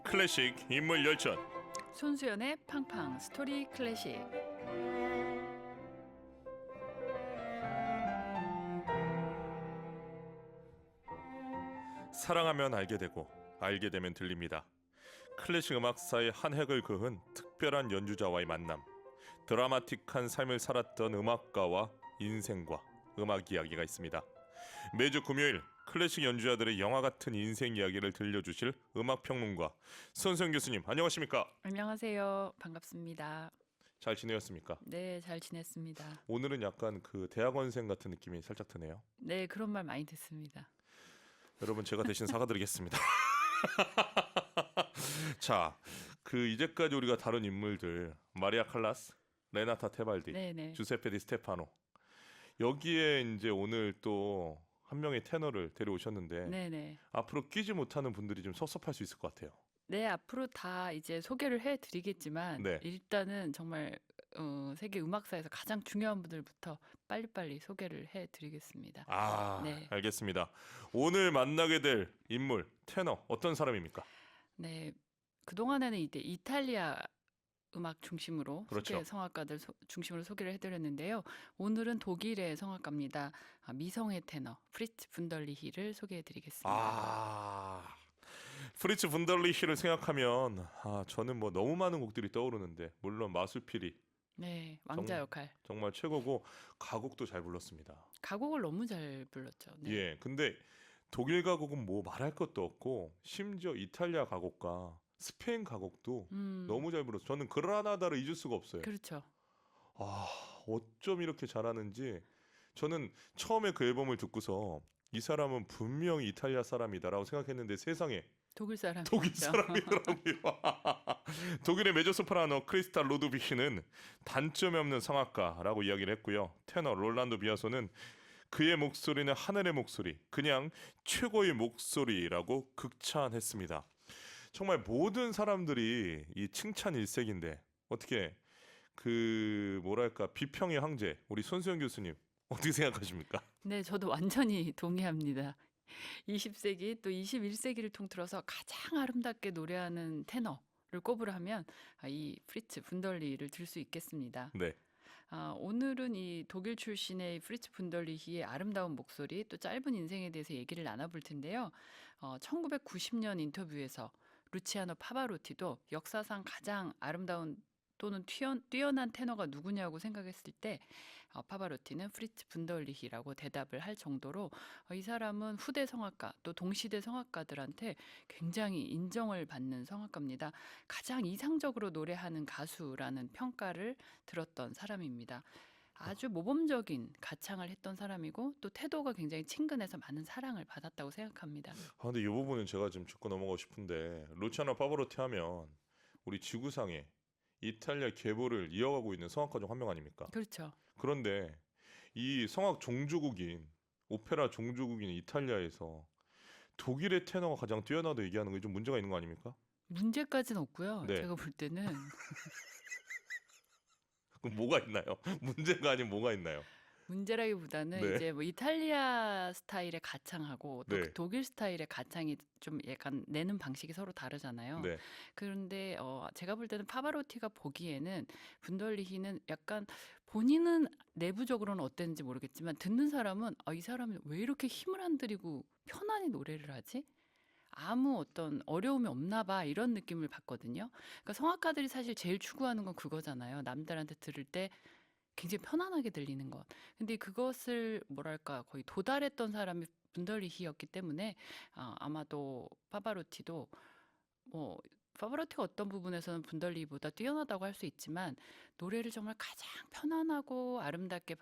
클래식 인물 열전. 손수연의 팡팡 스토리 클래식. 사랑하면 알게 되고 알게 되면 들립니다. 클래식 음악사의 한 획을 그은 특별한 연주자와의 만남. 드라마틱한 삶을 살았던 음악가와 인생과 음악 이야기가 있습니다. 매주 금요일 클래식 연주자들의 영화 같은 인생 이야기를 들려주실 음악평론가 손수연 교수님, 안녕하십니까? 안녕하세요. 반갑습니다. 잘 지내셨습니까? 네, 잘 지냈습니다. 오늘은 약간 그 대학원생 같은 느낌이 살짝 드네요. 네, 그런 말 많이 듣습니다. 여러분, 제가 대신 사과드리겠습니다. 자, 그 이제까지 우리가 다룬 인물들, 마리아 칼라스, 레나타 테발디, 네네. 주세페 디 스테파노, 여기에 이제 오늘 또 한 명의 테너를 데려오셨는데 네네. 앞으로 끼지 못하는 분들이 좀 섭섭할 수 있을 것 같아요. 네, 앞으로 다 이제 소개를 해드리겠지만 네. 일단은 정말 세계 음악사에서 가장 중요한 분들부터 빨리빨리 소개를 해드리겠습니다. 네. 알겠습니다. 오늘 만나게 될 인물, 테너, 어떤 사람입니까? 네, 그동안에는 이제 이탈리아 음악 중심으로 그렇죠. 성악가들 중심으로 소개를 해드렸는데요. 오늘은 독일의 성악가입니다. 미성의 테너 프리츠 분덜리히를 소개해드리겠습니다. 프리츠 분더리히를 생각하면 저는 뭐 너무 많은 곡들이 떠오르는데 물론 마술피리 네, 왕자 역할. 정말 최고고 가곡도 잘 불렀습니다. 가곡을 너무 잘 불렀죠. 네. 예, 근데 독일 가곡은 뭐 말할 것도 없고 심지어 이탈리아 가곡과 스페인 가곡도 너무 잘 불렀어요. 저는 그라나다를 잊을 수가 없어요. 그렇죠. 어쩜 이렇게 잘하는지. 저는 처음에 그 앨범을 듣고서 이 사람은 분명히 이탈리아 사람이다라고 생각했는데 세상에 독일 사람. 독일 사람이더라고요. 독일의 메조소프라노 크리스탈 로드비히는 단점이 없는 성악가라고 이야기를 했고요. 테너 롤란도 비아소는 그의 목소리는 하늘의 목소리, 그냥 최고의 목소리라고 극찬했습니다. 정말 모든 사람들이 이 칭찬 일색인데 어떻게 그 뭐랄까 비평의 황제 우리 손수연 교수님 어떻게 생각하십니까? 네, 저도 완전히 동의합니다. 20세기 또 21세기를 통틀어서 가장 아름답게 노래하는 테너를 꼽으라면 이 프리츠 분덜리를 들 수 있겠습니다. 네. 오늘은 이 독일 출신의 프리츠 분덜리히의 아름다운 목소리 또 짧은 인생에 대해서 얘기를 나눠볼 텐데요. 1990년 인터뷰에서 루치아노 파바로티도 역사상 가장 아름다운 또는 뛰어난 테너가 누구냐고 생각했을 때 파바로티는 프리츠 분덜리히라고 대답을 할 정도로 이 사람은 후대 성악가 또 동시대 성악가들한테 굉장히 인정을 받는 성악가입니다. 가장 이상적으로 노래하는 가수라는 평가를 들었던 사람입니다. 아주 모범적인 가창을 했던 사람이고 또 태도가 굉장히 친근해서 많은 사랑을 받았다고 생각합니다. 근데 이 부분은 제가 좀 짚고 넘어가고 싶은데 루치아노 파바로티 하면 우리 지구상에 이탈리아 계보를 이어가고 있는 성악가 중 한 명 아닙니까? 그렇죠. 그런데 이 성악 종주국인 오페라 종주국인 이탈리아에서 독일의 테너가 가장 뛰어나다 얘기하는 게 좀 문제가 있는 거 아닙니까? 문제까지는 없고요. 네. 제가 볼 때는 그럼 뭐가 있나요? 문제가 아닌 뭐가 있나요? 문제라기보다는 네. 이제 뭐 이탈리아 스타일의 가창하고 또 네. 독일 스타일의 가창이 좀 약간 내는 방식이 서로 다르잖아요. 네. 그런데 제가 볼 때는 파바로티가 보기에는 분덜리히는 약간 본인은 내부적으로는 어땠는지 모르겠지만 듣는 사람은 이 사람은 왜 이렇게 힘을 안 들이고 편안히 노래를 하지? 아무 어떤 어려움이 없나 봐 이런 느낌을 받거든요. 그러니까 성악가들이 사실 제일 추구하는 건 그거잖아요. 남들한테 들을 때 굉장히 편안하게 들리는 것. 근데 그것을 뭐랄까 거의 도달했던 사람이 분덜리히였기 때문에 아마도 파바로티도 뭐 파바로티가 어떤 부분에서는 분덜리히보다 뛰어나다고 할 수 있지만 노래를 정말 가장 편안하고 아름답게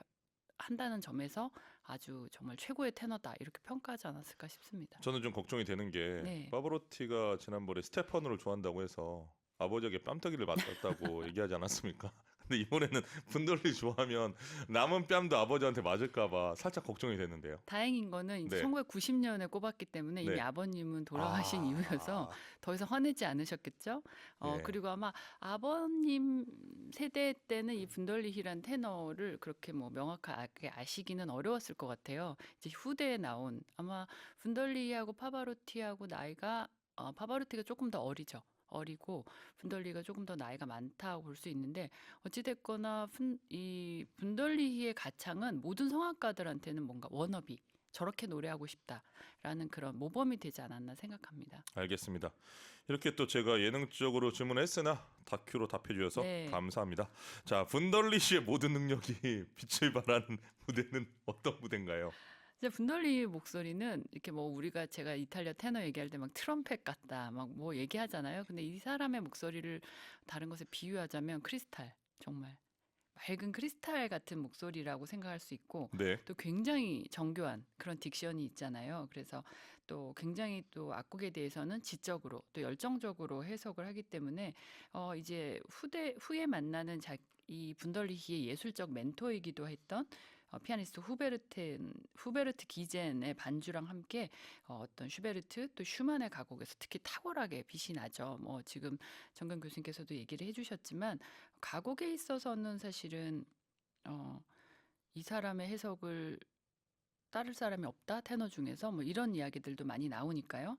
한다는 점에서 아주 정말 최고의 테너다 이렇게 평가하지 않았을까 싶습니다. 저는 좀 걱정이 되는 게 네. 파바로티가 지난번에 스테파노를 좋아한다고 해서 아버지에게 뺨따기를 맞았다고 얘기하지 않았습니까? 근데 이번에는 분돌리 좋아하면 남은 뺨도 아버지한테 맞을까봐 살짝 걱정이 되는데요. 다행인 거는 이제 네. 1990년에 꼽았기 때문에 이미 네. 아버님은 돌아가신 이후여서 아, 더 이상 화내지 않으셨겠죠? 예. 그리고 아마 아버님 세대 때는 이 분덜리히란 테너를 그렇게 뭐 명확하게 아시기는 어려웠을 것 같아요. 이제 후대에 나온 아마 분덜리히하고 파바로티하고 나이가 파바로티가 조금 더 어리죠. 어리고 분덜리히가 조금 더 나이가 많다고 볼 수 있는데 어찌 됐거나 이 분덜리히의 가창은 모든 성악가들한테는 뭔가 워너비 저렇게 노래하고 싶다라는 그런 모범이 되지 않았나 생각합니다. 알겠습니다. 이렇게 또 제가 예능적으로 질문했으나 다큐로 답해 주셔서 네. 감사합니다. 자, 분덜리시의 모든 능력이 빛을 발하는 무대는 어떤 무대인가요? 이제 분덜리 목소리는 이렇게 뭐 우리가 제가 이탈리아 테너 얘기할 때 막 트럼펫 같다 막 뭐 얘기하잖아요. 근데 이 사람의 목소리를 다른 것에 비유하자면 크리스탈 정말 맑은 크리스탈 같은 목소리라고 생각할 수 있고 네. 또 굉장히 정교한 그런 딕션이 있잖아요. 그래서 또 굉장히 또 악곡에 대해서는 지적으로 또 열정적으로 해석을 하기 때문에 이제 후에 만나는 이 분덜리히의 예술적 멘토이기도 했던 피아니스트 후베르트 기젠의 반주랑 함께 어떤 슈베르트 또 슈만의 가곡에서 특히 탁월하게 빛이 나죠. 뭐 지금 정근 교수님께서도 얘기를 해주셨지만 가곡에 있어서는 사실은 이 사람의 해석을 따를 사람이 없다 테너 중에서 뭐 이런 이야기들도 많이 나오니까요.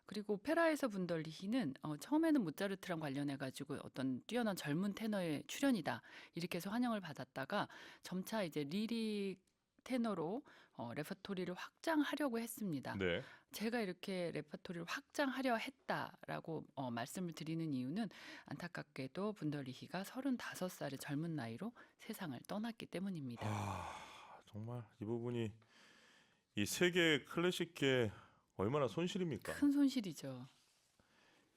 그리고 오페라에서 분덜리히는 처음에는 모차르트랑 관련해 가지고 어떤 뛰어난 젊은 테너의 출연이다 이렇게 해서 환영을 받았다가 점차 이제 리릭 테너로 레퍼토리를 확장하려고 했습니다. 네. 제가 이렇게 레퍼토리를 확장하려 했다라고 말씀을 드리는 이유는 안타깝게도 분덜리히가 35살의 젊은 나이로 세상을 떠났기 때문입니다. 정말 이 부분이 이 세계 클래식계 얼마나 손실입니까? 큰 손실이죠.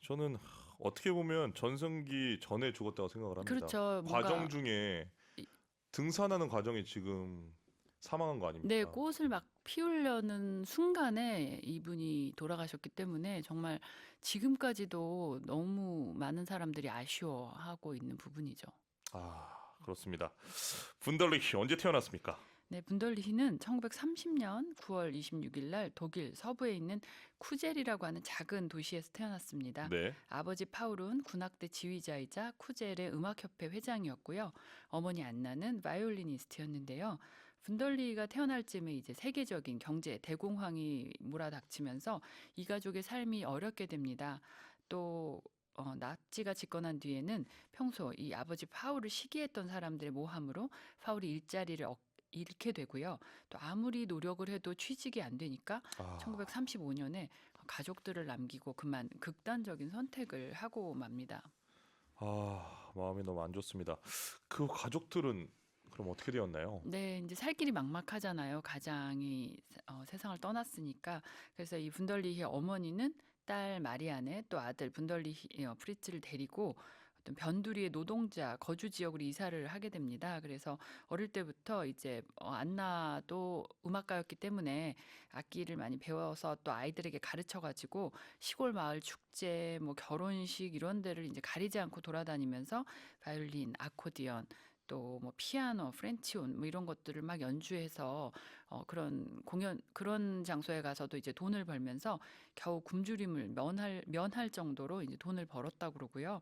저는 어떻게 보면 전성기 전에 죽었다고 생각을 합니다. 그렇죠. 과정 뭔가 중에 이- 등산하는 과정에 지금 사망한 거 아닙니까? 네, 꽃을 막 피우려는 순간에 이분이 돌아가셨기 때문에 정말 지금까지도 너무 많은 사람들이 아쉬워하고 있는 부분이죠. 그렇습니다. 분덜리히 언제 태어났습니까? 네, 분덜리히는 1930년 9월 26일 날 독일 서부에 있는 쿠젤이라고 하는 작은 도시에서 태어났습니다. 네. 아버지 파울은 군악대 지휘자이자 쿠젤의 음악협회 회장이었고요. 어머니 안나는 바이올리니스트였는데요. 분덜리히가 태어날 즈음에 이제 세계적인 경제 대공황이 몰아닥치면서 이 가족의 삶이 어렵게 됩니다. 또 나치가 집권한 뒤에는 평소 이 아버지 파울을 시기했던 사람들의 모함으로 파울이 일자리를 잃게 되고요. 또 아무리 노력을 해도 취직이 안 되니까 1935년에 가족들을 남기고 그만 극단적인 선택을 하고 맙니다. 마음이 너무 안 좋습니다. 그 가족들은 그럼 어떻게 되었나요? 네, 이제 살 길이 막막하잖아요. 가장이 세상을 떠났으니까. 그래서 이 분덜리히의 어머니는 딸 마리안네 또 아들 분덜리히 프리츠를 데리고 어떤 변두리의 노동자 거주 지역으로 이사를 하게 됩니다. 그래서 어릴 때부터 이제 안나도 음악가였기 때문에 악기를 많이 배워서 또 아이들에게 가르쳐 가지고 시골 마을 축제, 뭐 결혼식 이런 데를 이제 가리지 않고 돌아다니면서 바이올린, 아코디언 또 뭐 피아노, 프렌치온 뭐 이런 것들을 막 연주해서 그런 공연 그런 장소에 가서도 이제 돈을 벌면서 겨우 굶주림을 면할 정도로 이제 돈을 벌었다고 그러고요.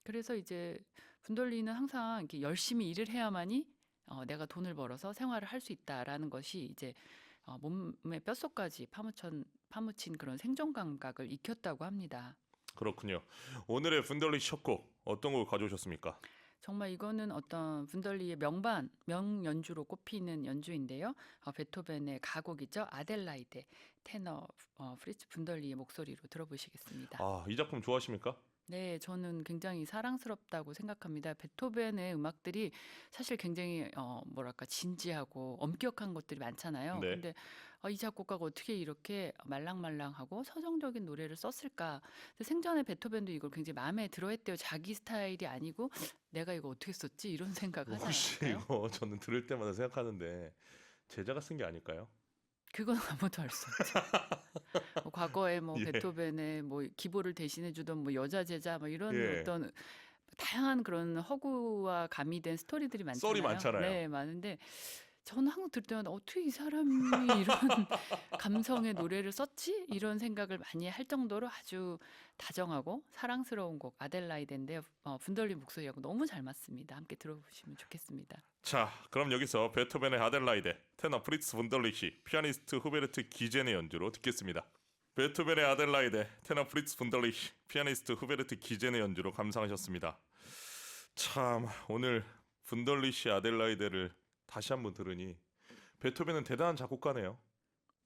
그래서 이제 분돌리는 항상 이렇게 열심히 일을 해야만이 내가 돈을 벌어서 생활을 할 수 있다라는 것이 이제 몸의 뼛속까지 파묻힌 그런 생존 감각을 익혔다고 합니다. 그렇군요. 오늘의 분덜리히 첫 곡 어떤 곡을 가져오셨습니까? 정말 이거는 어떤 분덜리의 명연주로 꼽히는 연주인데요. 베토벤의 가곡이죠. 아델라이데 테너 프리츠 분덜리의 목소리로 들어보시겠습니다. 이 작품 좋아하십니까? 네, 저는 굉장히 사랑스럽다고 생각합니다. 베토벤의 음악들이 사실 굉장히 뭐랄까 진지하고 엄격한 것들이 많잖아요. 네. 근데 이 작곡가가 어떻게 이렇게 말랑말랑하고 서정적인 노래를 썼을까? 근데 생전에 베토벤도 이걸 굉장히 마음에 들어했대요. 자기 스타일이 아니고 내가 이거 어떻게 썼지? 이런 생각 하지 혹시 않을까요? 이거 저는 들을 때마다 생각하는데 제자가 쓴 게 아닐까요? 그건 아무도 알 수 없죠. 과거에 뭐 예. 베토벤의 뭐 기보를 대신해 주던 뭐 여자 제자 뭐 이런 예. 어떤 다양한 그런 허구와 가미된 스토리들이 많잖아요. 썰이 많잖아요. 네, 많은데 저는 항상 들을 때마다 어떻게 이 사람이 이런 감성의 노래를 썼지? 이런 생각을 많이 할 정도로 아주 다정하고 사랑스러운 곡 아델라이데인데 분덜리 목소리하고 너무 잘 맞습니다. 함께 들어보시면 좋겠습니다. 자, 그럼 여기서 베토벤의 아델라이데, 테너 프리츠 분덜리히, 피아니스트 후베르트 기젠의 연주로 듣겠습니다. 베토벤의 아델라이데, 테너 프리츠 분덜리히, 피아니스트 후베르트 기젠의 연주로 감상하셨습니다. 참 오늘 분덜리히 아델라이데를 다시 한번 들으니 베토벤은 대단한 작곡가네요.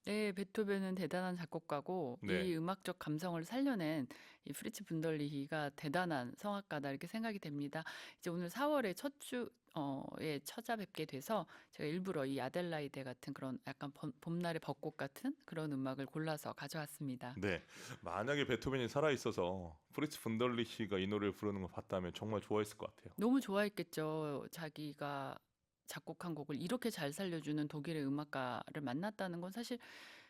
네, 베토벤은 대단한 작곡가고 네. 이 음악적 감성을 살려낸 이 프리츠 분덜리히가 대단한 성악가다 이렇게 생각이 됩니다. 이제 오늘 4월에 첫 주에 찾아뵙게 돼서 제가 일부러 이 아델라이데 같은 그런 약간 봄날의 벚꽃 같은 그런 음악을 골라서 가져왔습니다. 네. 만약에 베토벤이 살아 있어서 프리츠 분덜리히가 이 노래를 부르는 걸 봤다면 정말 좋아했을 것 같아요. 너무 좋아했겠죠. 자기가 작곡한 곡을 이렇게 잘 살려주는 독일의 음악가를 만났다는 건 사실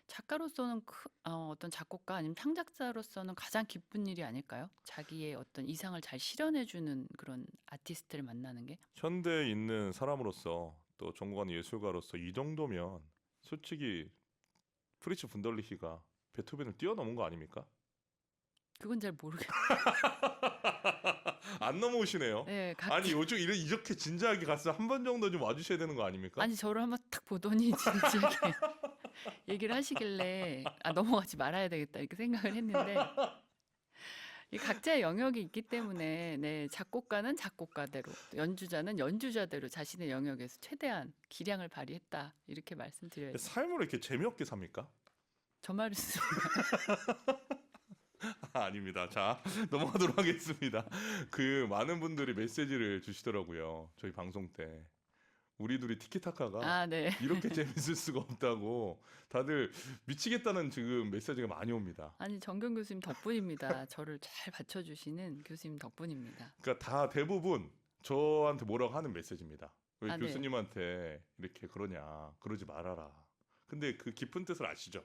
작가로서는 어떤 작곡가 아니면 창작자로서는 가장 기쁜 일이 아닐까요? 자기의 어떤 이상을 잘 실현해주는 그런 아티스트를 만나는 게. 현대에 있는 사람으로서 또 전공한 예술가로서 이 정도면 솔직히 프리츠 분덜리히가 베토벤을 뛰어넘은 거 아닙니까? 그건 잘 모르겠어요. 안 넘어오시네요. 네, 아니 요즘 이렇게 진지하게 갔으면 한 번 정도 좀 와주셔야 되는 거 아닙니까? 아니 저를 한번 딱 보더니 진지하게 얘기를 하시길래 넘어가지 말아야 되겠다 이렇게 생각을 했는데 이 각자의 영역이 있기 때문에 네, 작곡가는 작곡가대로 또 연주자는 연주자대로 자신의 영역에서 최대한 기량을 발휘했다 이렇게 말씀드려야죠. 삶을 이렇게 재미없게 삽니까? 저 말씀 아닙니다. 자, 넘어가도록 하겠습니다. 그 많은 분들이 메시지를 주시더라고요. 저희 방송 때. 우리 둘이 티키타카가 네. 이렇게 재밌을 수가 없다고 다들 미치겠다는 지금 메시지가 많이 옵니다. 아니 정경 교수님 덕분입니다. 저를 잘 받쳐주시는 교수님 덕분입니다. 그러니까 다 대부분 저한테 뭐라고 하는 메시지입니다. 왜 네. 교수님한테 이렇게 그러냐, 그러지 말아라. 근데 그 깊은 뜻을 아시죠?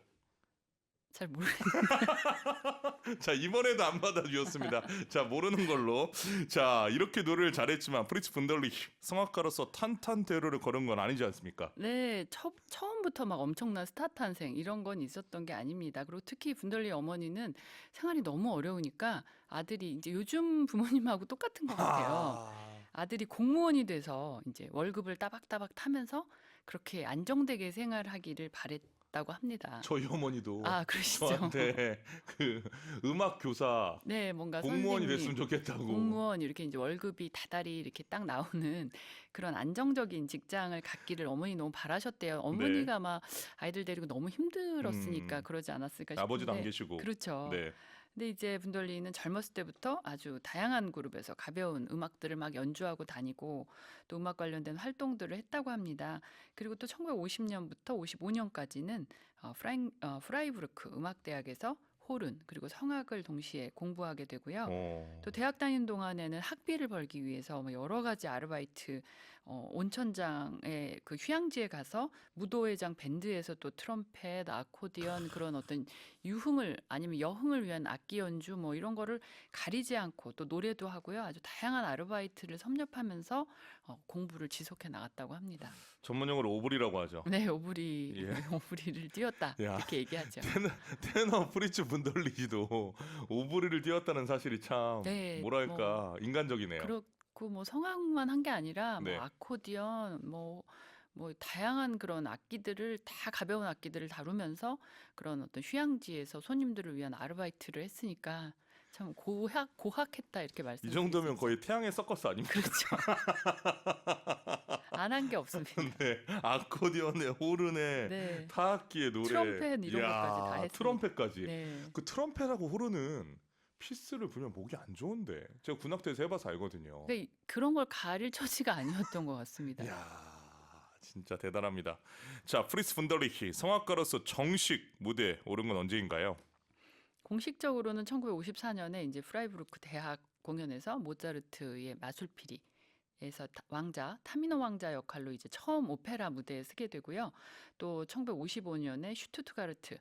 잘 모르겠는데. 자, 이번에도 안 받아주셨습니다. 자, 모르는 걸로. 자, 이렇게 노래를 잘했지만 프리츠 분덜리히 성악가로서 탄탄대로를 걸은 건 아니지 않습니까? 네, 처음부터 막 엄청난 스타 탄생 이런 건 있었던 게 아닙니다. 그리고 특히 분덜리 어머니는 생활이 너무 어려우니까 아들이 이제 요즘 부모님하고 똑같은 것 같아요. 아들이 공무원이 돼서 이제 월급을 따박따박 타면서 그렇게 안정되게 생활하기를 바랬다고 합니다. 저희 어머니도 그러시죠. 저한테 그 음악 교사 네, 뭔가 공무원이 선생님, 됐으면 좋겠다고. 공무원 이렇게 이제 월급이 다달이 이렇게 딱 나오는 그런 안정적인 직장을 갖기를 어머니 너무 바라셨대요. 어머니가 아마 아이들 데리고 너무 힘들었으니까 그러지 않았을까 싶은데. 아버지도 안 계시고. 그렇죠. 네. 근데 이제 분덜리는 젊었을 때부터 아주 다양한 그룹에서 가벼운 음악들을 막 연주하고 다니고 또 음악 관련된 활동들을 했다고 합니다. 그리고 또 1950년부터 55년까지는 프라이부르크 음악대학에서 호른 그리고 성악을 동시에 공부하게 되고요. 또 대학 다니는 동안에는 학비를 벌기 위해서 뭐 여러 가지 아르바이트, 온천장의 그 휴양지에 가서 무도회장 밴드에서 또 트럼펫, 아코디언 그런 어떤 유흥을 아니면 여흥을 위한 악기 연주 뭐 이런 거를 가리지 않고 또 노래도 하고요. 아주 다양한 아르바이트를 섭렵하면서 공부를 지속해 나갔다고 합니다. 전문용어로 오브리라고 하죠. 네, 오브리, 예. 오브리를 띄웠다 야. 이렇게 얘기하죠. 테너 프리츠 분덜리히도 오브리를 띄웠다는 사실이 참 네, 뭐랄까 인간적이네요. 그렇고 뭐 성악만 한 게 아니라 네. 뭐 아코디언 뭐 다양한 그런 악기들을 다 가벼운 악기들을 다루면서 그런 어떤 휴양지에서 손님들을 위한 아르바이트를 했으니까 참 고학했다 이렇게 이 말씀드릴 정도면 수 있죠. 거의 태양의 서커스 아닙니까? 그렇죠. 안 한 게 없습니다. 네, 아코디언에 호른에 네. 타악기에 노래, 트럼펫 이런 이야, 것까지 다 했습니다. 트럼펫까지. 네. 그 트럼펫하고 호른은 피스를 불면 목이 안 좋은데 제가 군악대에서 해봐서 알거든요. 근데 그런 걸 가릴 처지가 아니었던 것 같습니다. 이야, 진짜 대단합니다. 자, 프리츠 분덜리히 성악가로서 정식 무대에 오른 건 언제인가요? 공식적으로는 1954년에 이제 프라이부르크 대학 공연에서 모차르트의 마술피리에서 타미노 왕자 역할로 이제 처음 오페라 무대에 서게 되고요. 또 1955년에 슈투트가르트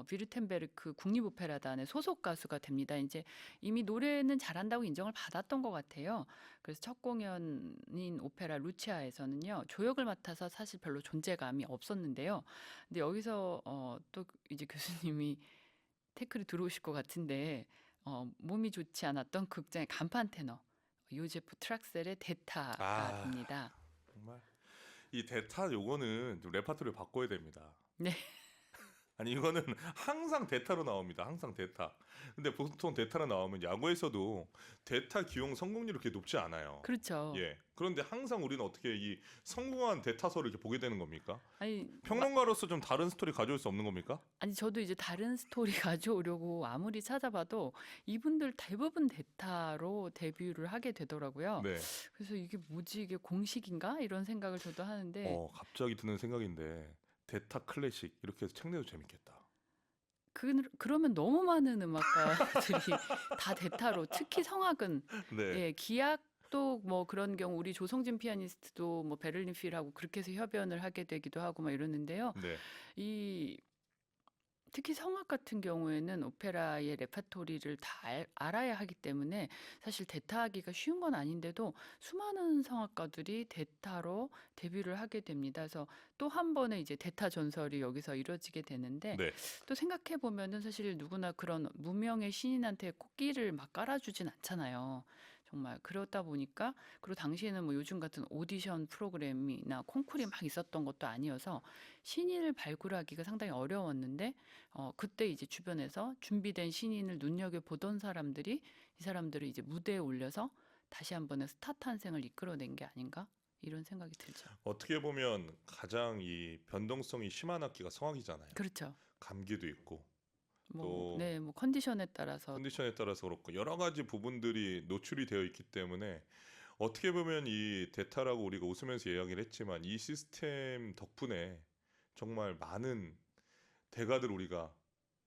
비르텐베르크 국립오페라단의 소속 가수가 됩니다. 이제 이미 노래는 잘한다고 인정을 받았던 것 같아요. 그래서 첫 공연인 오페라 루치아에서는요 조역을 맡아서 사실 별로 존재감이 없었는데요. 근데 여기서 또 이제 교수님이 태클이 들어오실 것 같은데 몸이 좋지 않았던 극장의 간판 테너 요제프 트락셀의 대타가 됩니다. 정말 이 대타 요거는 좀 레파토리를 바꿔야 됩니다. 네. 아니 이거는 항상 대타로 나옵니다. 항상 대타. 근데 보통 대타로 나오면 야구에서도 대타 기용 성공률이 그렇게 높지 않아요. 그렇죠. 예. 그런데 항상 우리는 어떻게 이 성공한 대타서를 이렇게 보게 되는 겁니까? 아니 평론가로서 좀 다른 스토리 가져올 수 없는 겁니까? 아니 저도 이제 다른 스토리 가져오려고 아무리 찾아봐도 이분들 대부분 대타로 데뷔를 하게 되더라고요. 네. 그래서 이게 뭐지 이게 공식인가 이런 생각을 저도 하는데 갑자기 드는 생각인데 대타 클래식 이렇게 해서 책 내도 재밌겠다. 그러면 너무 많은 음악가들이 다 대타로 특히 성악은 네. 예, 기악도 뭐 그런 경우 우리 조성진 피아니스트도 뭐 베를린 필하고 그렇게 해서 협연을 하게 되기도 하고 막 이러는데요. 네. 이 특히 성악 같은 경우에는 오페라의 레파토리를 다 알아야 하기 때문에 사실 대타하기가 쉬운 건 아닌데도 수많은 성악가들이 대타로 데뷔를 하게 됩니다. 그래서 또 한 번의 이제 대타 전설이 여기서 이루어지게 되는데 네. 또 생각해 보면은 사실 누구나 그런 무명의 신인한테 코끼를 막 깔아주진 않잖아요. 정말 그러다 보니까 그리고 당시에는 뭐 요즘 같은 오디션 프로그램이나 콩쿨이 막 있었던 것도 아니어서 신인을 발굴하기가 상당히 어려웠는데 그때 이제 주변에서 준비된 신인을 눈여겨 보던 사람들이 이 사람들을 이제 무대에 올려서 다시 한 번의 스타 탄생을 이끌어낸 게 아닌가 이런 생각이 들죠. 어떻게 보면 가장 이 변동성이 심한 악기가 성악이잖아요. 그렇죠. 감기도 있고 뭐, 또 네, 뭐 컨디션에 따라서 컨디션에 따라서 그렇고 여러 가지 부분들이 노출이 되어 있기 때문에 어떻게 보면 이 대타라고 우리가 웃으면서 이야기를 했지만 이 시스템 덕분에 정말 많은 대가들 우리가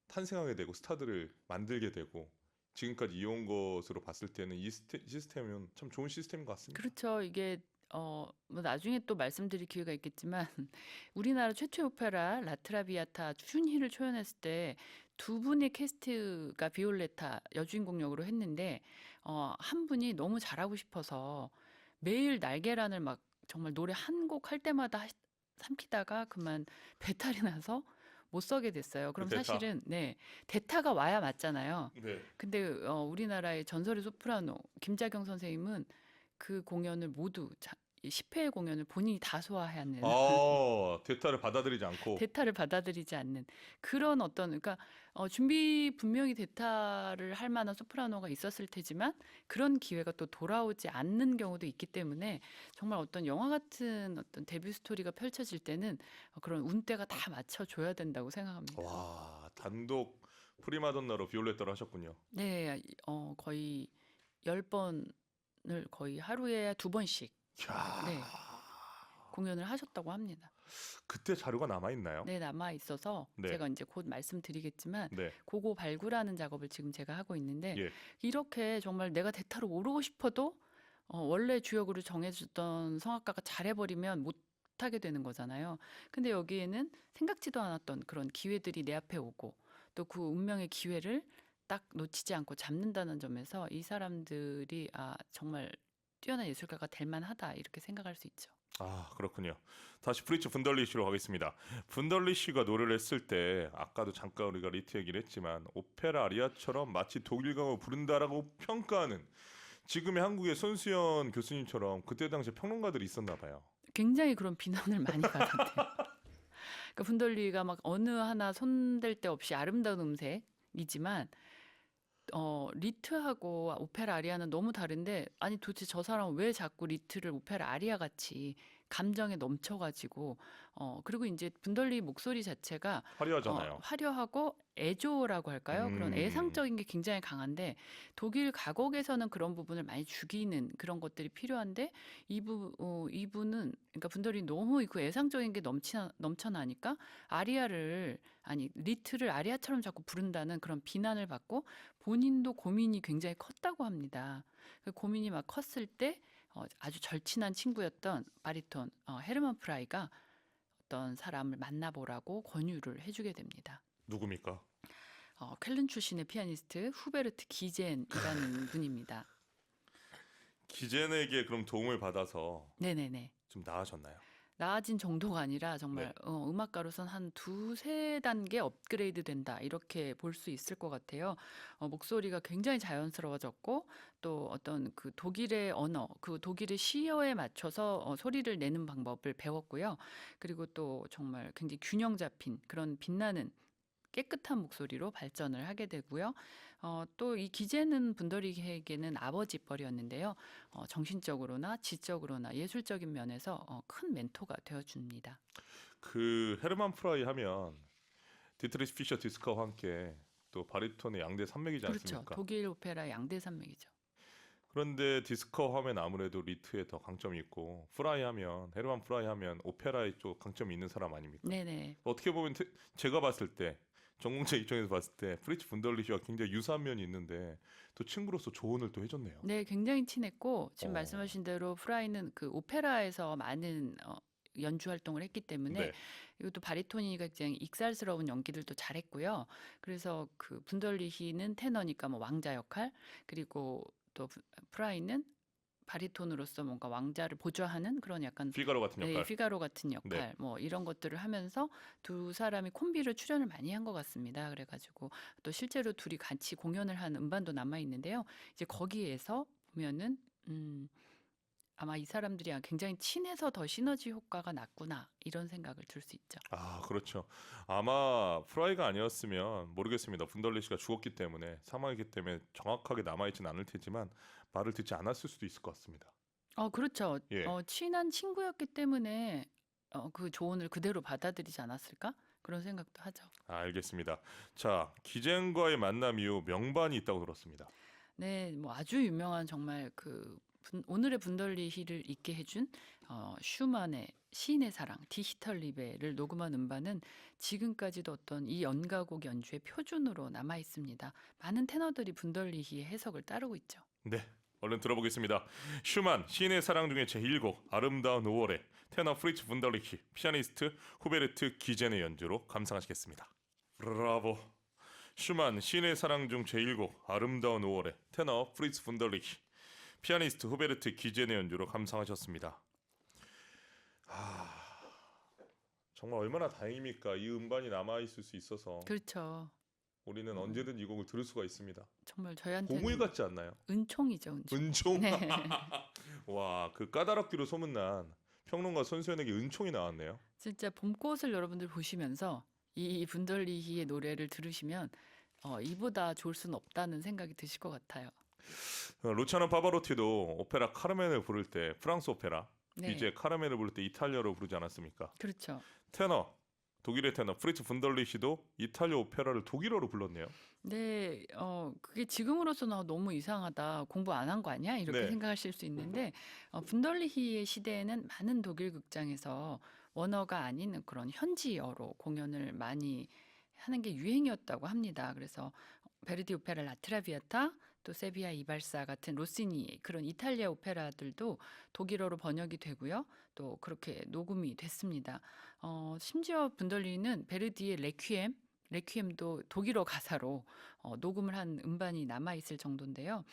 탄생하게 되고 스타들을 만들게 되고 지금까지 이어온 것으로 봤을 때는 이 시스템은 참 좋은 시스템인 것 같습니다. 그렇죠. 이게 뭐 나중에 또 말씀드릴 기회가 있겠지만 우리나라 최초의 오페라 라트라비아타 춘희를 초연했을 때 두 분의 캐스트가 비올레타 여주인공 역으로 했는데 한 분이 너무 잘하고 싶어서 매일 날계란을 막 정말 노래 한 곡 할 때마다 삼키다가 그만 배탈이 나서 못 서게 됐어요. 그럼 대타. 사실은 네, 대타가 와야 맞잖아요. 네. 근데 우리나라의 전설의 소프라노 김자경 선생님은 그 공연을 모두 10회 공연을 본인이 다 소화하는 대타를 받아들이지 않고 대타를 받아들이지 않는 그런 어떤 그러니까 준비 분명히 대타를 할 만한 소프라노가 있었을 테지만 그런 기회가 또 돌아오지 않는 경우도 있기 때문에 정말 어떤 영화 같은 어떤 데뷔 스토리가 펼쳐질 때는 그런 운대가 다 맞춰줘야 된다고 생각합니다. 와 단독 프리마돈나로 비올레타를 하셨군요. 네, 거의 10번을 거의 하루에 2번씩 야 네, 공연을 하셨다고 합니다. 그때 자료가 남아 있나요? 네, 남아 있어서 네. 제가 이제 곧 말씀드리겠지만 네. 그거 발굴하는 작업을 지금 제가 하고 있는데 예. 이렇게 정말 내가 대타로 오르고 싶어도 원래 주역으로 정해졌던 성악가가 잘해버리면 못하게 되는 거잖아요. 근데 여기에는 생각지도 않았던 그런 기회들이 내 앞에 오고 또 그 운명의 기회를 딱 놓치지 않고 잡는다는 점에서 이 사람들이 정말 뛰어난 예술가가 될 만하다 이렇게 생각할 수 있죠. 그렇군요. 다시 프리츠 분덜리시로 가겠습니다. 분덜리시가 노래를 했을 때 아까도 잠깐 우리가 리트 얘기를 했지만 오페라 아리아처럼 마치 독일가고 부른다라고 평가하는 지금의 한국의 손수연 교수님처럼 그때 당시에 평론가들이 있었나 봐요. 굉장히 그런 비난을 많이 받았대요. 그러니까 분덜리가 막 어느 하나 손댈 데 없이 아름다운 음색이지만 리트하고 오페라 아리아는 너무 다른데 아니 도대체 저 사람은 왜 자꾸 리트를 오페라 아리아 같이 감정에 넘쳐가지고 그리고 이제 분덜리 목소리 자체가 화려하잖아요. 화려하고 애조라고 할까요? 그런 애상적인 게 굉장히 강한데 독일 가곡에서는 그런 부분을 많이 죽이는 그런 것들이 필요한데 이분은 그러니까 분덜리 너무 그 애상적인 게 넘쳐나니까 리트를 아리아처럼 자꾸 부른다는 그런 비난을 받고 본인도 고민이 굉장히 컸다고 합니다. 그 고민이 막 컸을 때 아주 절친한 친구였던 바리톤 헤르만 프라이가 어떤 사람을 만나보라고 권유를 해주게 됩니다. 누굽니까? 쾰른 출신의 피아니스트 후베르트 기젠이라는 분입니다. 기젠에게 그럼 도움을 받아서 네네네. 좀 나아졌나요? 나아진 정도가 아니라 정말 음악가로선 한 2-3단계 업그레이드 된다 이렇게 볼 수 있을 것 같아요. 목소리가 굉장히 자연스러워졌고 또 어떤 그 독일의 언어, 그 독일의 시어에 맞춰서 소리를 내는 방법을 배웠고요. 그리고 또 정말 굉장히 균형 잡힌 그런 빛나는 깨끗한 목소리로 발전을 하게 되고요. 또 이 기재는 분더리히에게는 아버지 뻘이었는데요. 정신적으로나 지적으로나 예술적인 면에서 큰 멘토가 되어줍니다. 그 헤르만 프라이 하면 디트리히 피셔 디스커와 함께 또 바리톤의 양대 산맥이지 그렇죠. 않습니까? 독일 오페라 양대 산맥이죠. 그런데 디스커 하면 아무래도 리트에 더 강점이 있고 프라이 하면 헤르만 프라이 하면 오페라에 또 강점이 있는 사람 아닙니까? 네네. 어떻게 보면 제가 봤을 때 전공자 입장에서 봤을 때 프리츠 분덜리히와 굉장히 유사한 면이 있는데 또 친구로서 조언을 또 해줬네요. 네, 굉장히 친했고 지금 어. 말씀하신 대로 프라이는 그 오페라에서 많은 연주 활동을 했기 때문에 네. 이것도 바리톤이니까 굉장히 익살스러운 연기들도 잘했고요. 그래서 그 분덜리히는 테너니까 뭐 왕자 역할, 그리고 또 프라이는 바리톤으로서 뭔가 왕자를 보좌하는 그런 약간 피가로 같은 네, 역할. 피가로 같은 역할, 네. 뭐 이런 것들을 하면서 두 사람이 콤비로 출연을 많이 한 것 같습니다. 그래가지고 또 실제로 둘이 같이 공연을 한 음반도 남아 있는데요. 이제 거기에서 보면은 아마 이 사람들이 굉장히 친해서 더 시너지 효과가 났구나 이런 생각을 들 수 있죠. 아, 그렇죠. 아마 프라이가 아니었으면 모르겠습니다. 분덜리히가 죽었기 때문에 사망했기 때문에 정확하게 남아있지는 않을 테지만 말을 듣지 않았을 수도 있을 것 같습니다. 그렇죠. 예. 친한 친구였기 때문에 그 조언을 그대로 받아들이지 않았을까? 그런 생각도 하죠. 알겠습니다. 자, 기젠과의 만남 이후 명반이 있다고 들었습니다. 네, 뭐 아주 유명한 정말 오늘의 분덜리히를 잊게 해준 슈만의 시인의 사랑 디히털리베를 녹음한 음반은 지금까지도 어떤 이 연가곡 연주의 표준으로 남아 있습니다. 많은 테너들이 분덜리히의 해석을 따르고 있죠. 네, 얼른 들어보겠습니다. 슈만 시인의 사랑 중에 제1곡 아름다운 5월에 테너 프리츠 분덜리히, 피아니스트 후베르트 기젠의 연주로 감상하시겠습니다. 브라보. 슈만 시인의 사랑 중 제1곡 아름다운 5월에 테너 프리츠 분덜리히, 피아니스트 후베르트 기젠의 연주로 감상하셨습니다. 정말 얼마나 다행입니까? 이 음반이 남아 있을 수 있어서 그렇죠. 우리는 언제든 이 곡을 들을 수가 있습니다. 정말 보물 저희한테는 같지 않나요? 은총이죠, 은총. 은총. 네. 와, 그 까다롭기로 소문난 평론가 손수연에게 은총이 나왔네요. 진짜 봄꽃을 여러분들 보시면서 이 분덜리히의 노래를 들으시면 이보다 좋을 수는 없다는 생각이 드실 것 같아요. 루치아노 파바로티도 오페라 카르멘을 부를 때 프랑스 오페라, 네, 이제 카르멘을 부를 때 이탈리아로 부르지 않았습니까? 그렇죠. 테너, 독일의 테너 프리츠 분덜리히도 이탈리아 오페라를 독일어로 불렀네요. 네, 그게 지금으로서는 너무 이상하다, 공부 안 한 거 아니야? 이렇게 네. 생각하실 수 있는데, 분덜리히의 시대에는 많은 독일 극장에서 원어가 아닌 그런 현지어로 공연을 많이 하는 게 유행이었다고 합니다. 그래서 베르디 오페라 라트라비아타, 또 세비야 이발사 같은 로시니 그런 이탈리아 오페라들도 독일어로 번역이 되고요. 또 그렇게 녹음이 됐습니다. 심지어 분덜리는 베르디의 레퀴엠도 독일어 가사로 녹음을 한 음반이 남아 있을 정도인데요.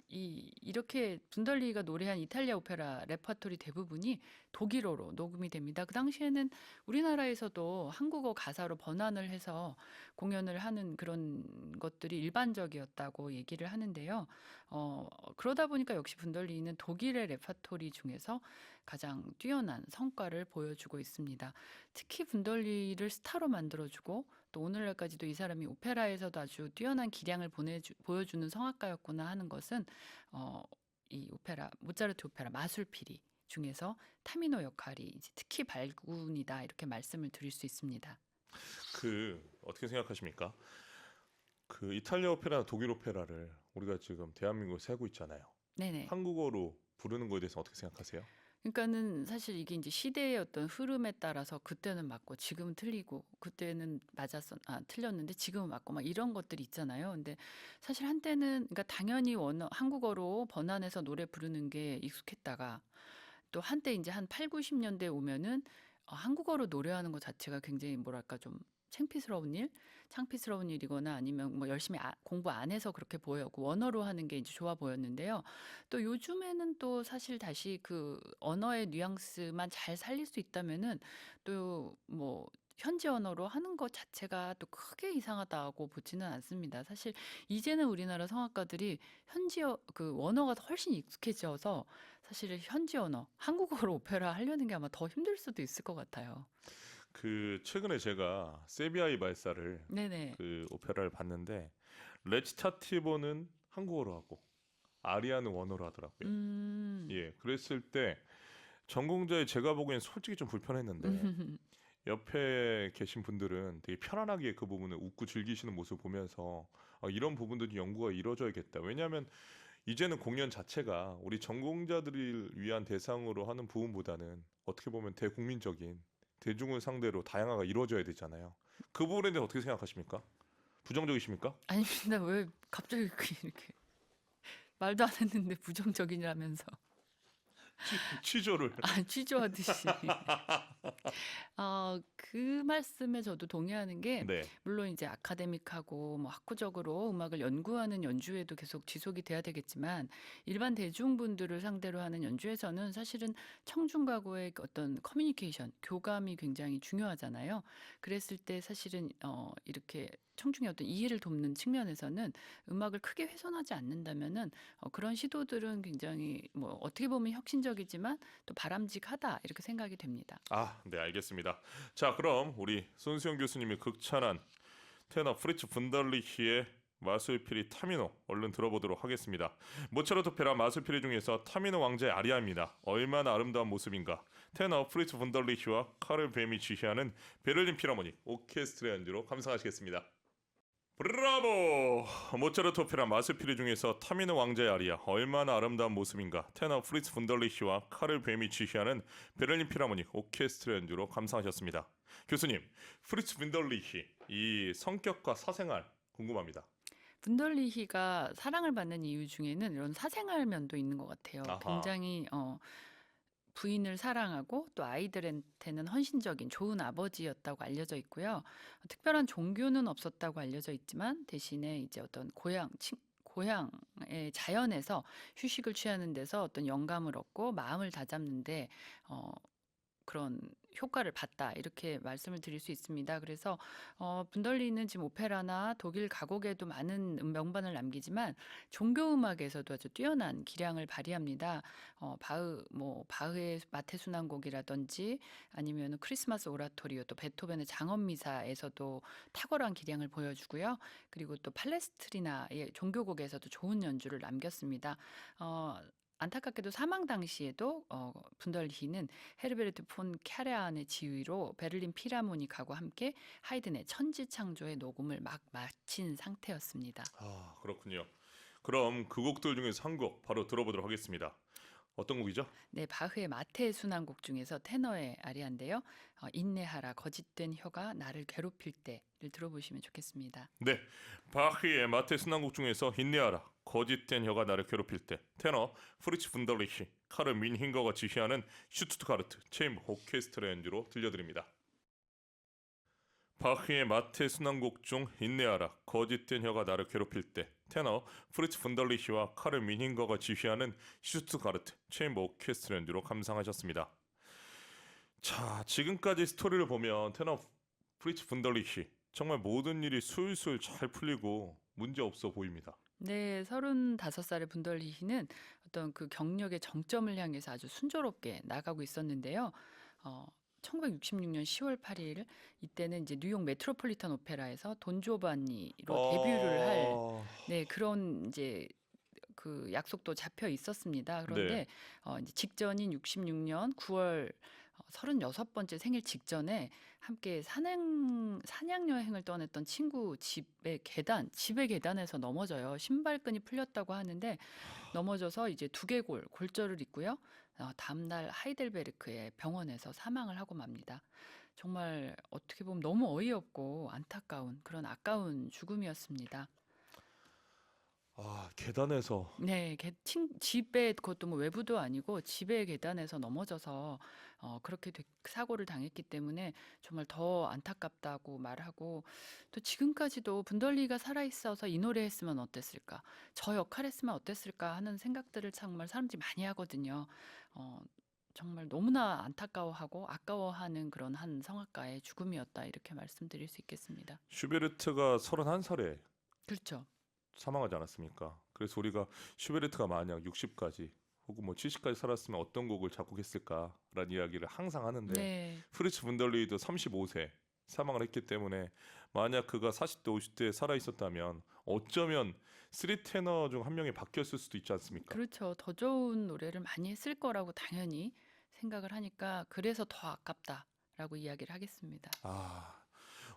이렇게 분덜리가 노래한 이탈리아 오페라 레퍼토리 대부분이 독일어로 녹음이 됩니다. 그 당시에는 우리나라에서도 한국어 가사로 번안을 해서 공연을 하는 그런 것들이 일반적이었다고 얘기를 하는데요. 그러다 보니까 역시 분덜리는 독일의 레퍼토리 중에서 가장 뛰어난 성과를 보여주고 있습니다. 특히 분덜리를 스타로 만들어주고 또 오늘날까지도 이 사람이 오페라에서도 아주 뛰어난 기량을 보여주는 성악가였구나 하는 것은 이 오페라 모차르트 오페라 마술피리 중에서 타미노 역할이 이제 특히 발군이다 이렇게 말씀을 드릴 수 있습니다. 어떻게 생각하십니까? 그 이탈리아 오페라나 독일 오페라를 우리가 지금 대한민국에 살고 있잖아요. 네네. 한국어로 부르는 거에 대해서 어떻게 생각하세요? 그러니까는 사실 이게 이제 시대의 어떤 흐름에 따라서 그때는 맞고 지금은 틀리고 그때는 틀렸는데 지금은 맞고 막 이런 것들이 있잖아요. 근데 사실 한때는 그러니까 당연히 한국어로 번안해서 노래 부르는 게 익숙했다가 또 한때 이제 한 8, 90년대 오면은 한국어로 노래하는 것 자체가 굉장히 뭐랄까 좀 창피스러운 일이거나 아니면 뭐 열심히 공부 안 해서 그렇게 보였고 원어로 하는 게 이제 좋아 보였는데요. 또 요즘에는 또 사실 다시 그 언어의 뉘앙스만 잘 살릴 수 있다면은 또 뭐 현지 언어로 하는 것 자체가 또 크게 이상하다고 보지는 않습니다. 사실 이제는 우리나라 성악가들이 그 원어가 훨씬 익숙해져서 사실 현지 언어, 한국어로 오페라 하려는 게 아마 더 힘들 수도 있을 것 같아요. 그 최근에 제가 세비야의 발사를 네네. 그 오페라를 봤는데 레치타티보는 한국어로 하고 아리아는 원어로 하더라고요. 음. 예, 그랬을 때 전공자의 제가 보기엔 솔직히 좀 불편했는데 옆에 계신 분들은 되게 편안하게 그 부분을 웃고 즐기시는 모습을 보면서 이런 부분들이 연구가 이루어져야겠다. 왜냐하면 이제는 공연 자체가 우리 전공자들을 위한 대상으로 하는 부분보다는 어떻게 보면 대국민적인 대중을 상대로 다양화가 이루어져야 되잖아요. 그 부분에 대해 어떻게 생각하십니까? 부정적이십니까? 아닙니다. 왜 갑자기 이렇게 말도 안 했는데 부정적이라면서. 취조를. 취조하듯이. 그 말씀에 저도 동의하는 게 네. 물론 이제 아카데믹하고 뭐 학구적으로 음악을 연구하는 연주에도 계속 지속이 돼야 되겠지만 일반 대중분들을 상대로 하는 연주에서는 사실은 청중과의 어떤 커뮤니케이션, 교감이 굉장히 중요하잖아요. 그랬을 때 사실은 이렇게 청중의 어떤 이해를 돕는 측면에서는 음악을 크게 훼손하지 않는다면은 그런 시도들은 굉장히 뭐 어떻게 보면 혁신적이지만 또 바람직하다 이렇게 생각이 됩니다. 네, 알겠습니다. 자, 그럼 우리 손수영 교수님이 극찬한 테너 프리츠 분달리히의 마술피리 타미노 얼른 들어보도록 하겠습니다. 모차르트 오페라 마술피리 중에서 타미노 왕자의 아리아입니다. 얼마나 아름다운 모습인가. 테너 프리츠 분달리히와 카를 뱀이 지휘하는 베를린 필하모닉 오케스트라 연주로 감상하시겠습니다. 브라보! 모차르트 오페라 마술피리 중에서 타미노 왕자의 아리아 얼마나 아름다운 모습인가. 테너 프리츠 분달리히와 카를 뱀이 지휘하는 베를린 필하모닉 오케스트라 연주로 감상하셨습니다. 교수님, 프리츠 분달리히 이 성격과 사생활 궁금합니다. 분덜리히가 사랑을 받는 이유 중에는 이런 사생활 면도 있는 것 같아요. 아하. 굉장히 부인을 사랑하고 또 아이들한테는 헌신적인 좋은 아버지였다고 알려져 있고요. 특별한 종교는 없었다고 알려져 있지만 대신에 이제 어떤 고향의 자연에서 휴식을 취하는 데서 어떤 영감을 얻고 마음을 다잡는데 어, 그런 효과를 봤다 이렇게 말씀을 드릴 수 있습니다. 그래서 분덜리는 지금 오페라나 독일 가곡에도 많은 명반을 남기지만 종교 음악에서도 아주 뛰어난 기량을 발휘합니다. 바흐의 마태 순환곡이라든지 아니면 크리스마스 오라토리오 또 베토벤의 장엄 미사에서도 탁월한 기량을 보여주고요. 그리고 또 팔레스트리나의 종교곡에서도 좋은 연주를 남겼습니다. 어, 안타깝게도 사망 당시에도 분덜히는 헤르베르트 폰 캐레안의 지휘로 베를린 필하모닉하고 함께 하이든의 천지창조의 녹음을 막 마친 상태였습니다. 그렇군요. 그럼 그 곡들 중에서 한 곡 바로 들어보도록 하겠습니다. 어떤 곡이죠? 네, 바흐의 마태 순환곡 중에서 테너의 아리아인데요. 인내하라 거짓된 혀가 나를 괴롭힐 때를 들어보시면 좋겠습니다. 네, 바흐의 마테 순환곡 중에서 인내하라 거짓된 혀가 나를 괴롭힐 때 테너 프리츠 분달리히 카르 민힌거가 지휘하는 슈투트가르트 체인버 오케스트라 연주로 들려드립니다. 바흐의 마테 순환곡 중 인내하라 거짓된 혀가 나를 괴롭힐 때 테너 프리츠 분달리히와 카르 민힌거가 지휘하는 슈투트가르트 체인버 오케스트라 연주로 감상하셨습니다. 자, 지금까지 스토리를 보면 테너 프리츠 분달리히 정말 모든 일이 술술 잘 풀리고 문제 없어 보입니다. 네, 35살의 분덜리히는 어떤 그 경력의 정점을 향해서 아주 순조롭게 나가고 있었는데요. 어, 1966년 10월 8일 이때는 이제 뉴욕 메트로폴리탄 오페라에서 돈 조반니로 데뷔를 할 네, 그런 이제 그 약속도 잡혀 있었습니다. 네. 그런데 이제 직전인 66년 9월 36번째 생일 직전에 함께 사냥 여행을 떠났던 친구 집의 계단에서 넘어져요. 신발끈이 풀렸다고 하는데 넘어져서 이제 두개골 골절을 입고요. 다음 날 하이델베르크의 병원에서 사망을 하고 맙니다. 정말 어떻게 보면 너무 어이없고 안타까운 그런 아까운 죽음이었습니다. 계단에서 네. 집에 그것도 뭐 외부도 아니고 집의 계단에서 넘어져서 그렇게 사고를 당했기 때문에 정말 더 안타깝다고 말하고 또 지금까지도 분덜리가 살아 있어서 이 노래 했으면 어땠을까? 저 역할 했으면 어땠을까? 하는 생각들을 정말 사람들이 많이 하거든요. 어 정말 너무나 안타까워하고 아까워하는 그런 한 성악가의 죽음이었다 이렇게 말씀드릴 수 있겠습니다. 슈베르트가 31살에 그렇죠. 사망하지 않았습니까? 그래서 우리가 슈베르트가 만약 60까지 혹은 뭐 70까지 살았으면 어떤 곡을 작곡했을까라는 이야기를 항상 하는데 네. 프리츠 분덜리도 35세 사망을 했기 때문에 만약 그가 40대 50대에 살아 있었다면 어쩌면 3테너 중 한 명이 바뀌었을 수도 있지 않습니까? 그렇죠. 더 좋은 노래를 많이 했을 거라고 당연히 생각을 하니까 그래서 더 아깝다라고 이야기를 하겠습니다. 아,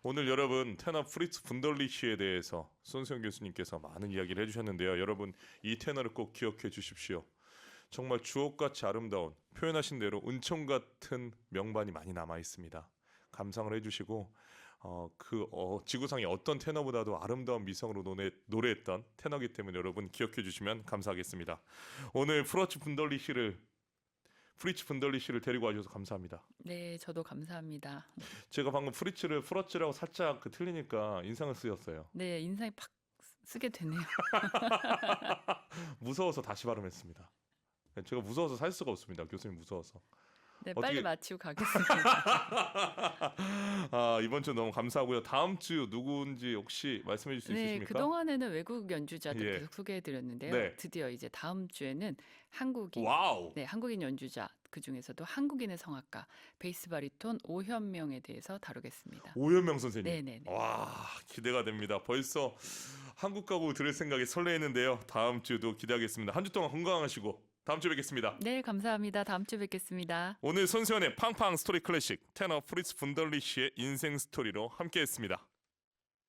오늘 여러분 테너 프리츠 분덜리히에 대해서 손수영 교수님께서 많은 이야기를 해주셨는데요. 여러분 이 테너를 꼭 기억해 주십시오. 정말 주옥같이 아름다운 표현하신 대로 은총 같은 명반이 많이 남아 있습니다. 감상을 해주시고 지구상의 어떤 테너보다도 아름다운 미성으로 노래했던 테너기 때문에 여러분 기억해 주시면 감사하겠습니다. 오늘 프리츠 분덜리히를 데리고 와주셔서 감사합니다. 네, 저도 감사합니다. 제가 방금 프리츠를 프러츠라고 살짝 틀리니까 인상을 쓰였어요. 네, 인상이 팍 쓰게 되네요. 무서워서 다시 발음했습니다. 제가 무서워서 살 수가 없습니다. 교수님 무서워서. 네, 어떻게- 빨리 마치고 가겠습니다. 이번 주 너무 감사하고요. 다음 주 누구인지 혹시 말씀해 주실 수 네, 있으십니까? 그동안에는 외국 연주자들 예. 계속 소개해 드렸는데요. 네. 드디어 이제 다음 주에는 와우. 한국인 연주자, 그중에서도 한국인의 성악가, 베이스 바리톤 오현명에 대해서 다루겠습니다. 오현명 선생님. 네네네. 와, 기대가 됩니다. 벌써 한국 가고 들을 생각이 설레이는데요. 다음 주도 기대하겠습니다. 한 주 동안 건강하시고 다음 주에 뵙겠습니다. 네, 감사합니다. 다음 주에 뵙겠습니다. 오늘 손수연의 팡팡 스토리 클래식 테너 프리츠 분덜리히의 인생 스토리로 함께했습니다.